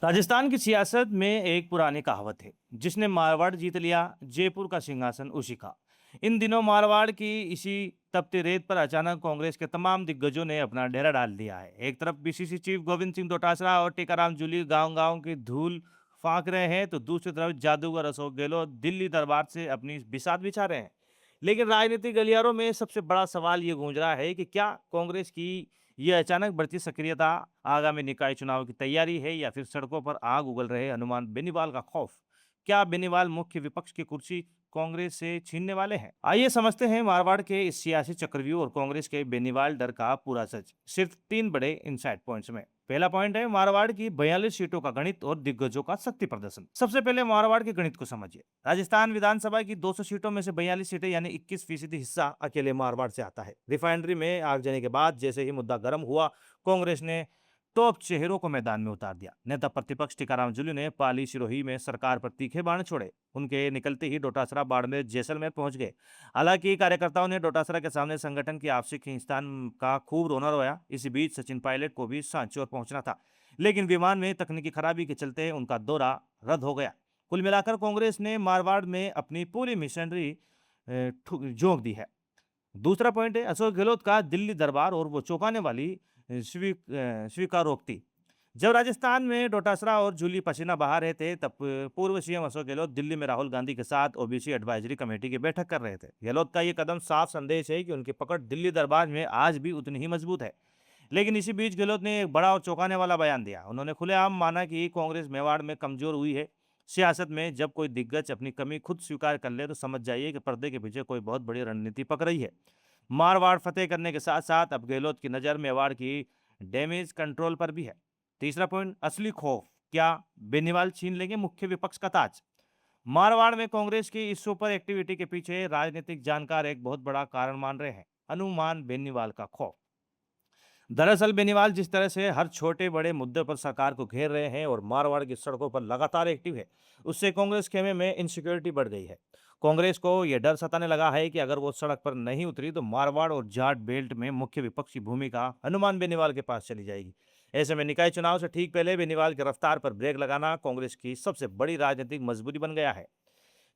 राजस्थान की सियासत में एक पुरानी कहावत है, जिसने मारवाड़ जीत लिया, जयपुर का सिंहासन उसी का। इन दिनों मारवाड़ की इसी तपती रेत पर अचानक कांग्रेस के तमाम दिग्गजों ने अपना डेरा डाल दिया है। एक तरफ बीसीसी चीफ गोविंद सिंह डोटासरा और टीकाराम जूली गांव-गांव की धूल फांक रहे हैं, तो दूसरी तरफ जादूगर अशोक गहलोत दिल्ली दरबार से अपनी बिसात बिछा रहे हैं। लेकिन राजनीतिक गलियारों में सबसे बड़ा सवाल ये गूंज रहा है कि क्या कांग्रेस की ये अचानक बढ़ती सक्रियता आगामी निकाय चुनाव की तैयारी है, या फिर सड़कों पर आग उगल रहे हनुमान बेनीवाल का खौफ? क्या बेनीवाल मुख्य विपक्ष की कुर्सी कांग्रेस से छीनने वाले हैं? आइए समझते हैं मारवाड़ के इस सियासी चक्रव्यूह और कांग्रेस के बेनीवाल डर का पूरा सच, सिर्फ 3 बड़े इनसाइड पॉइंट्स में। पहला पॉइंट है मारवाड़ की 42 सीटों का गणित और दिग्गजों का शक्ति प्रदर्शन। सबसे पहले मारवाड़ के गणित को समझिए। राजस्थान विधानसभा की 200 सीटों में से 42 सीटें यानी 21% हिस्सा अकेले मारवाड़ से आता है। रिफाइनरी में आगजनी के बाद जैसे ही मुद्दा गर्म हुआ, कांग्रेस ने टॉप चेहरों को मैदान में उतार दिया। नेता प्रतिपक्ष टीकाराम जूली ने पाली सिरोही में सरकार पर तीखे बाण छोड़े। उनके निकलते ही डोटासरा बाड़मेर जैसलमेर पहुंच गए। हालांकि कार्यकर्ताओं ने डोटासरा के सामने संगठन की आपसी खींचतान का खूब रोना रोया। इसी बीच सचिन पायलट को भी सांचौर पहुंचना था, लेकिन विमान में तकनीकी खराबी के चलते उनका दौरा रद्द हो गया। कुल मिलाकर कांग्रेस ने मारवाड़ में अपनी पूरी मिशनरी झोंक दी है। दूसरा पॉइंट है अशोक गहलोत का दिल्ली दरबार और वो चौंकाने वाली स्वीकारोक्ति। जब राजस्थान में डोटासरा और जूली पसीना बहा रहे थे, तब पूर्व सीएम अशोक गहलोत दिल्ली में राहुल गांधी के साथ ओबीसी एडवाइजरी कमेटी की बैठक कर रहे थे। गहलोत का ये कदम साफ संदेश है कि उनकी पकड़ दिल्ली दरबार में आज भी उतनी ही मजबूत है। लेकिन इसी बीच गहलोत ने एक बड़ा और चौंकाने वाला बयान दिया। उन्होंने खुलेआम माना कि कांग्रेस मेवाड़ में कमजोर हुई है। सियासत में जब कोई दिग्गज अपनी कमी खुद स्वीकार कर ले, तो समझ जाइए कि पर्दे के पीछे कोई बहुत बड़ी रणनीति पक रही है। मारवाड़ फतेह करने के साथ साथ अब गहलोत की नज़र मेवाड़ की डैमेज कंट्रोल पर भी है। तीसरा पॉइंट असली खौफ, क्या बेनीवाल छीन लेंगे मुख्य विपक्ष का ताज? मारवाड़ में कांग्रेस की इस सुपर एक्टिविटी के पीछे राजनीतिक जानकार एक बहुत बड़ा कारण मान रहे हैं, हनुमान बेनीवाल का खौफ। दरअसल बेनीवाल जिस तरह से हर छोटे बड़े मुद्दे पर सरकार को घेर रहे हैं और मारवाड़ की सड़कों पर लगातार एक्टिव है, उससे कांग्रेस खेमे में इनसिक्योरिटी बढ़ गई है। कांग्रेस को यह डर सताने लगा है कि अगर वो सड़क पर नहीं उतरी, तो मारवाड़ और जाट बेल्ट में मुख्य विपक्ष की भूमिका हनुमान बेनीवाल के पास चली जाएगी। ऐसे में निकाय चुनाव से ठीक पहले बेनीवाल की रफ्तार पर ब्रेक लगाना कांग्रेस की सबसे बड़ी राजनीतिक मजबूरी बन गया है।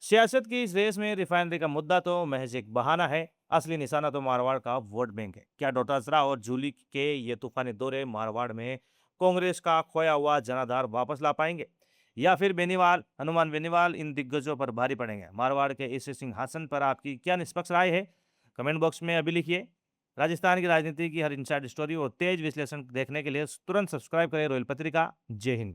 सियासत की इस रेस में रिफाइनरी का मुद्दा तो महज एक बहाना है, असली निशाना तो मारवाड़ का वोट बैंक है। क्या डोटासरा और जूली के ये तूफानी दौरे मारवाड़ में कांग्रेस का खोया हुआ जनाधार वापस ला पाएंगे, या फिर बेनीवाल हनुमान बेनीवाल इन दिग्गजों पर भारी पड़ेंगे? मारवाड़ के इस सिंहासन पर आपकी क्या निष्पक्ष राय है? कमेंट बॉक्स में अभी लिखिए। राजस्थान की राजनीति की हर इनसाइड स्टोरी और तेज विश्लेषण देखने के लिए तुरंत सब्सक्राइब करें रॉयल पत्रिका। जय हिंद।